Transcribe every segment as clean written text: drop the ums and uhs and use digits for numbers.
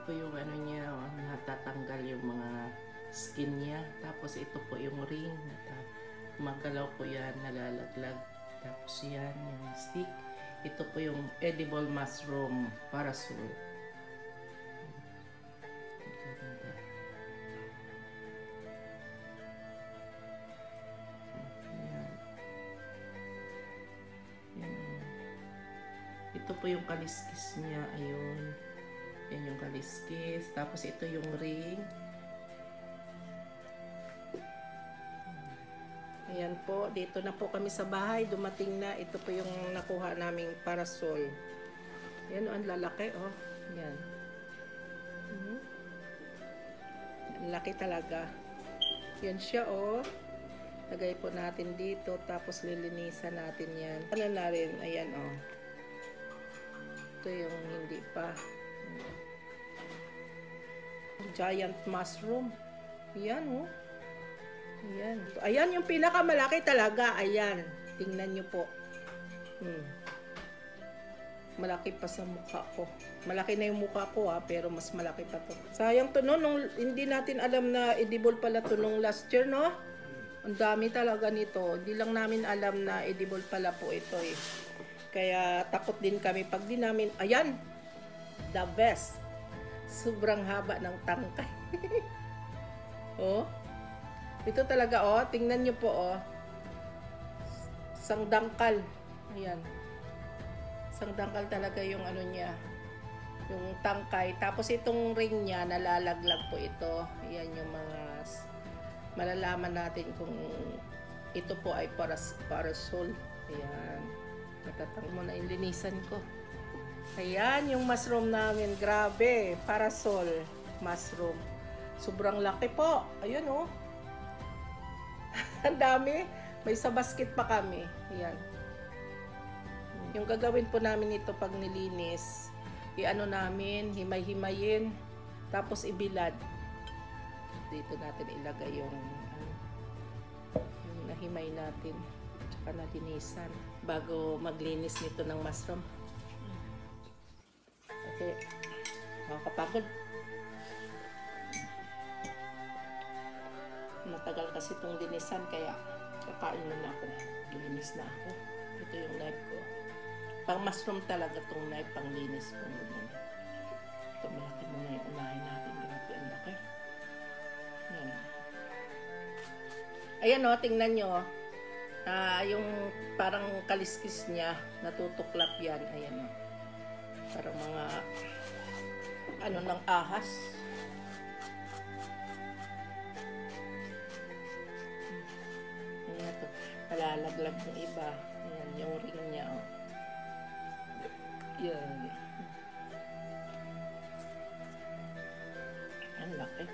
po yung ano niya, natatanggal yung mga skin niya. Tapos ito po yung ring, magalaw po yan, nalalaglag. Tapos yan, yung stick. Ito po yung edible mushroom parasol. Ito po yung kaliskis niya, ayun. Yan yung kaliskis. Tapos ito yung ring. Ayan po, dito na po kami sa bahay. Dumating na. Ito po yung nakuha naming parasol. Yan, ang lalaki, oh. Yan. Ang laki talaga. Yan siya, oh. Lagay po natin dito. Tapos lilinisan natin yan. Ano na rin, ayan, oh. Ito yung hindi pa. Giant mushroom. Ayan, oh. Ayan. Ayan yung pinakamalaki talaga. Ayan. Tingnan nyo po. Malaki pa sa mukha ko. Malaki na yung mukha ko, ha, pero mas malaki pa to. Sayang to, no? Nung hindi natin alam na edible pala to nung last year, no? Ang dami talaga nito. Hindi lang namin alam na edible pala po ito, eh. Kaya takot din kami pag di namin, ayan, the best. Sobrang haba ng tangkay. Oh. Ito talaga, oh, tingnan nyo po, oh. Isang dangkal. Ayan. Isang dangkal talaga yung ano niya. Yung tangkay. Tapos itong ring niya, nalalaglag po ito. Ayan yung mga malalaman natin kung ito po ay parasol. Ayan. Natatang mo na ilinisan ko. Ayan, yung mushroom namin. Grabe. Parasol. Mushroom. Sobrang laki po. Ayun, oh. Ang dami. May sa basket pa kami. Ayan. Yung gagawin po namin ito pag nilinis, i-ano namin, himay-himayin, tapos ibilad. Dito natin ilagay yung nahimay natin. Panatinisan bago maglinis nito ng mushroom. Okay. Nakakapagod. Matagal kasi itong linisan kaya kakain na ako. Linis na ako. Ito yung knife ko. Pang mushroom talaga itong knife, pang linis ko. Ito malaki muna yung unahin natin. Grabe ang laki. Yan. Ayan, o, tingnan nyo. Yung parang kaliskis niya, natutuklap yan. Ayan, o. Parang mga ano ng ahas. Ayan, ito. Nalalaglag ng iba. Ayan, yung ring niya, o. Yan. Ang laki.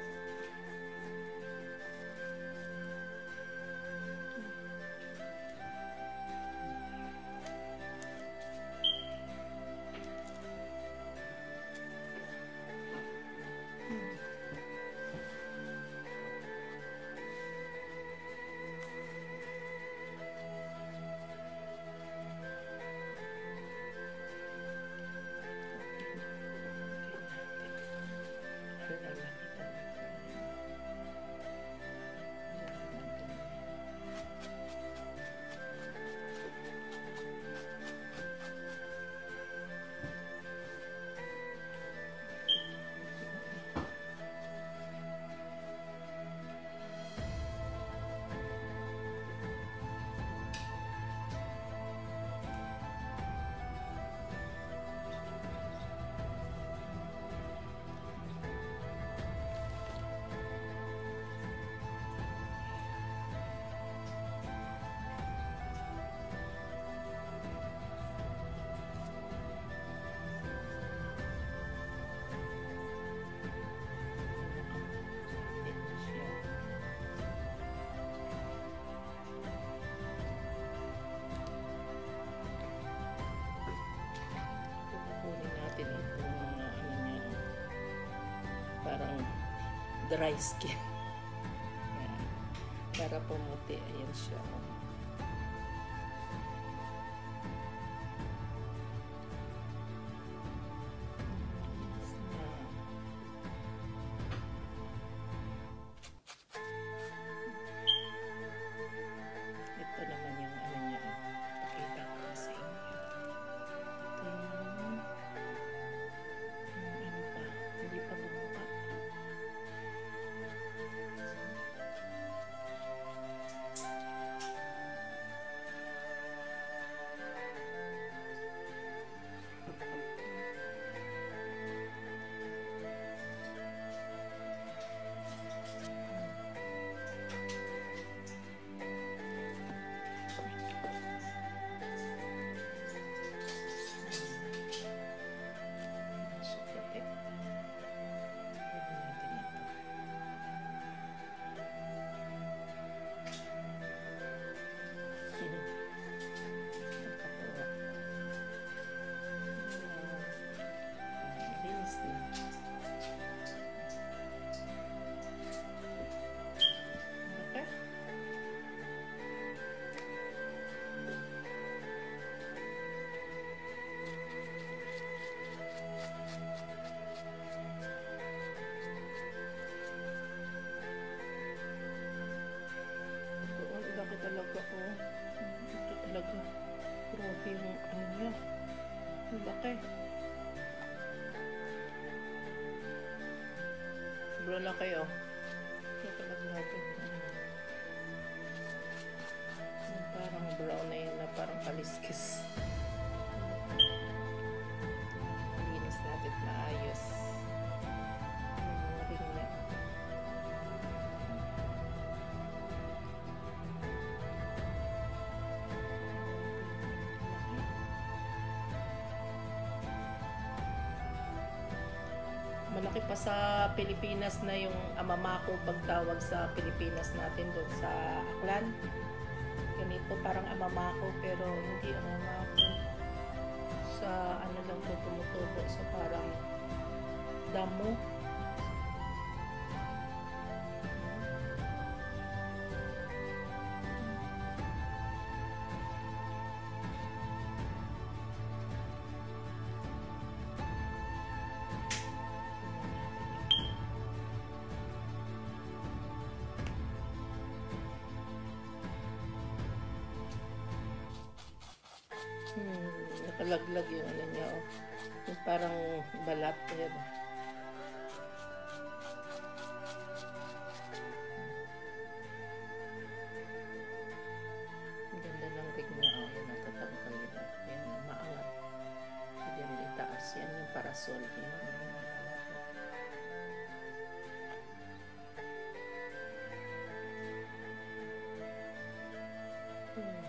Parang dry skin. Ayan. Para pumuti. Ayan siya. Sobrang laki oh. Nakalagay natin. Parang brown na yun na parang kaliskis. Linis natin maayos. Ring niya. Malaki pa sa Pilipinas na yung amamako pagtawag sa Pilipinas natin doon sa Aklan. Ganito parang amamako pero hindi amamako. Sa ano lang to tumutubo sa parang damo. Nakalaglag yung ano niya oh. Yung parang balat yan. Ang ganda ng rig niya oh. Yan natatangkal yun. Yan maangat. Yan itaas. Yan yung parasol. Yan.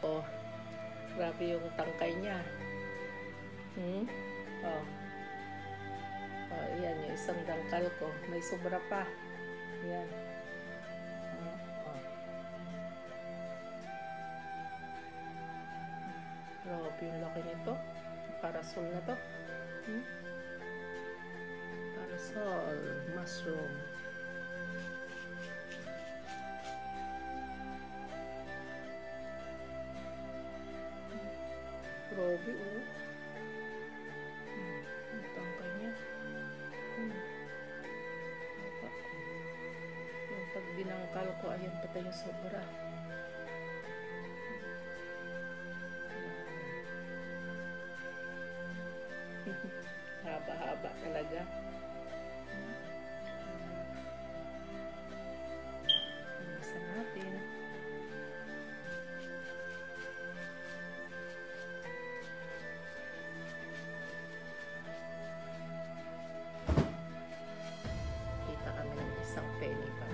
Oh. Grabe yung tangkay niya. Oh. Oh, yan yung isang dangkal ko. May sobra pa. Yan. Oh. Grabe yung laki nito. Parasol na to. Parasol. Mushroom. Grabe oh. Ang tangkay niya. Yung pag dinangkal ko, ayan pati yung sobra. Haba-haba talaga. Isa natin. Isang penny pa.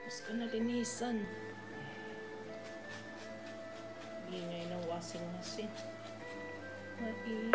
Tapos ko na linisan. Ingay ng washing machine. Maingay.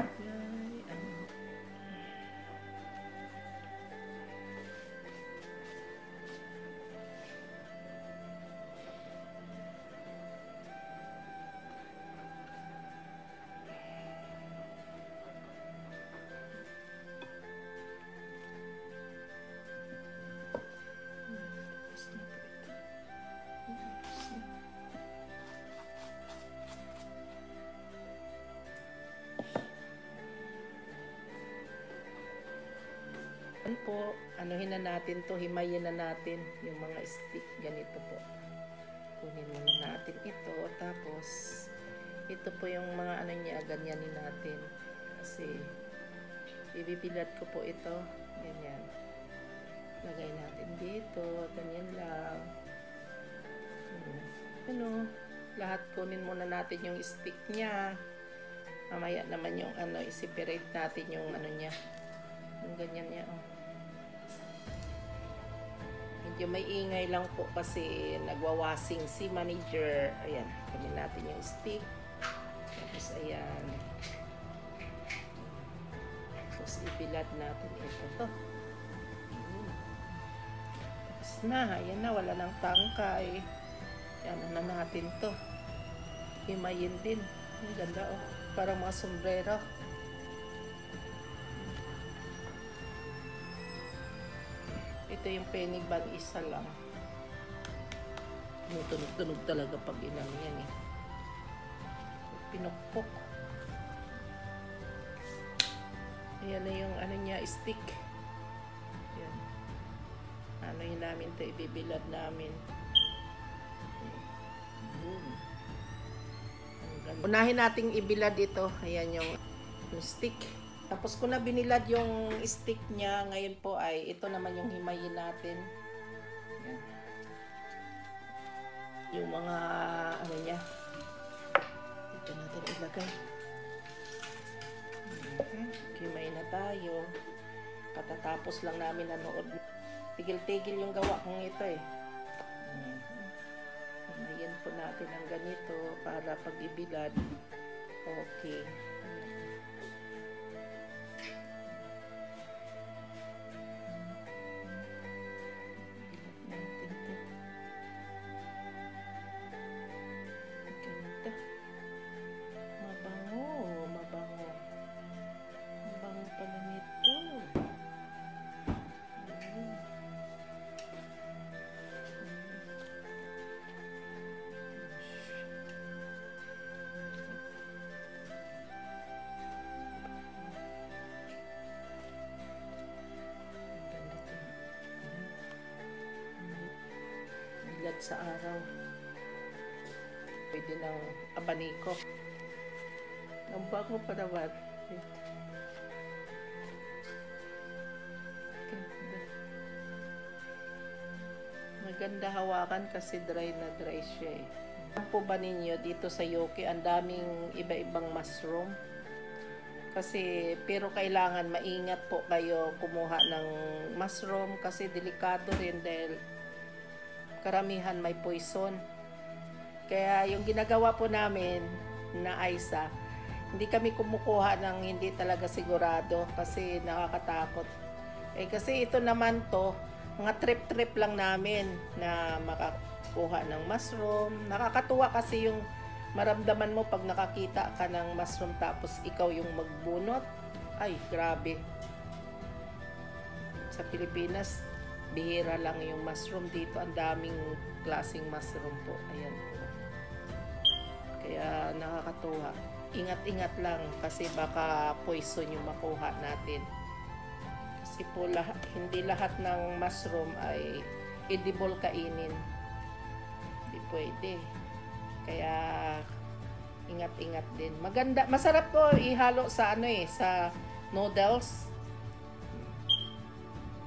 Po, anuhin na natin to, himayin na natin yung mga stick, ganito po. Kunin muna natin ito, tapos ito po yung mga ano niya, ganyanin natin. Kasi ibibilad ko po ito. Ganyan. Lagay natin dito. Ganyan lang. Ano, lahat kunin muna natin yung stick niya. Mamaya naman yung ano, i-separate natin yung ano niya. Yung ganyan niya. Oh. Medyo may ingay lang po kasi nagwawasing si manager. Ayan, kunin natin yung stick. Tapos ayan. Tapos ibilad natin ito. Tapos na, ayan na, wala nang tangkay. Ayan na natin to. Himayin din. Ang ganda oh. Parang mga sombrero. Ito yung penny bag, isa lang. Tunog-tunog talaga pag inang yan eh. Pinukpok. Ayan na yung ano niya, stick. Ayan. Ano yun namin ito, ibibilad namin. Unahin nating ibilad ito. Ayan yung stick. Tapos kung na binilad yung stick niya, ngayon po ay ito naman yung himayin natin. Ayan. Yung mga ano niya. Dito natin ilagay. Himay na tayo. Katatapos lang namin nanood. Tigil-tigil yung gawa kong ito eh. Ayan po natin ang ganito para pag ibilad. Okay. Sa araw. Pwede ng abaniko. Ang bago pa naman. Maganda hawakan kasi dry na dry siya eh. Alam po ba ninyo dito sa Yoki ang daming iba-ibang mushroom? Kasi pero kailangan maingat po kayo kumuha ng mushroom kasi delikado rin dahil karamihan may poison. Kaya yung ginagawa po namin na Aisa, hindi kami kumukuha ng hindi talaga sigurado kasi nakakatakot. Eh kasi ito naman to, mga trip-trip lang namin na makakuha ng mushroom. Nakakatuwa kasi yung maramdaman mo pag nakakita ka ng mushroom tapos ikaw yung magbunot. Ay, grabe. Sa Pilipinas, bihira lang yung mushroom dito. Ang daming klaseng mushroom po. Ayan po. Kaya nakakatuwa. Ingat-ingat lang kasi baka poison yung makuha natin. Kasi po hindi lahat ng mushroom ay edible kainin. Hindi pwede. Kaya ingat-ingat din. Maganda, masarap po ihalo sa ano eh, sa noodles.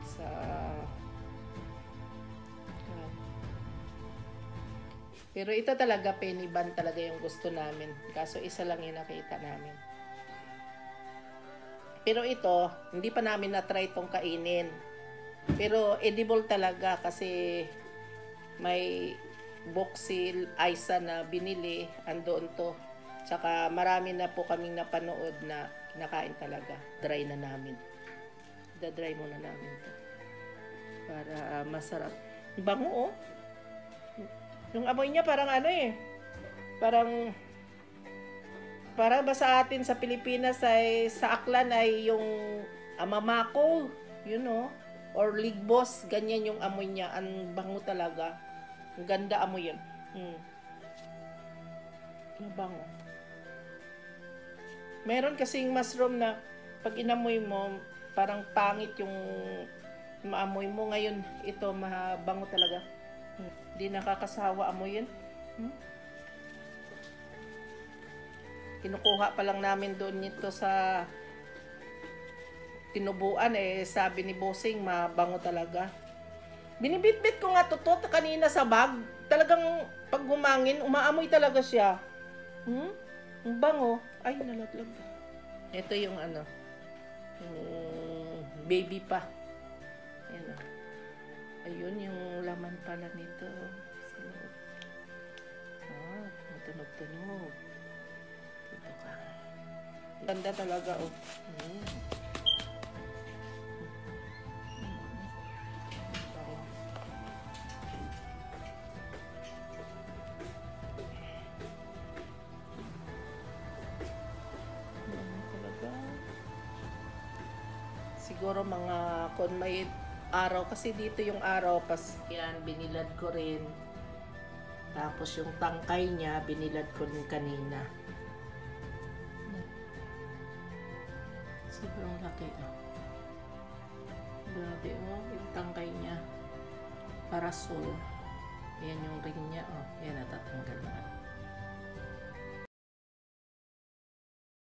Sa pero ito talaga penny bun talaga yung gusto namin. Kaso isa lang yung nakita namin. Pero ito, hindi pa namin na-try itong kainin. Pero edible talaga kasi may boxil Aisa na binili, andoon to. Tsaka marami na po kaming napanood na kinakain talaga. Dry na namin. Da-dry muna namin to. Para masarap. Bango oh. Yung amoy niya parang ano eh. Parang ba sa atin sa Pilipinas ay sa Aklan ay yung amamako, you know, or ligbos, ganyan yung amoy niya. Ang bango talaga. Ang ganda amoy yan. Ang bango. Meron kasing mushroom na pag inamoy mo, parang pangit yung maamoy mo. Ngayon, ito mabango talaga. Hindi nakakasawa amoy yun. Kinukuha pa lang namin doon nito sa tinubuan eh, sabi ni Bossing, mabango talaga. Binibitbit ko nga to kanina sa bag. Talagang pag humangin, umaamoy talaga siya. Ang bango. Ay, nalaglag. Ito yung ano, yung baby pa. Ayan o. Ayun yung laman pala nito. Tunog-tunog. Dito ka. Ganda talaga oh. Siguro mga kung may araw, kasi dito yung araw, pas yan, binilad ko rin. Tapos yung tangkay niya, binilad ko rin kanina. Sobrang laki oh. Grabe oh, yung tangkay niya. Parasol. Yan yung ring niya oh. Yan, natatanggal na.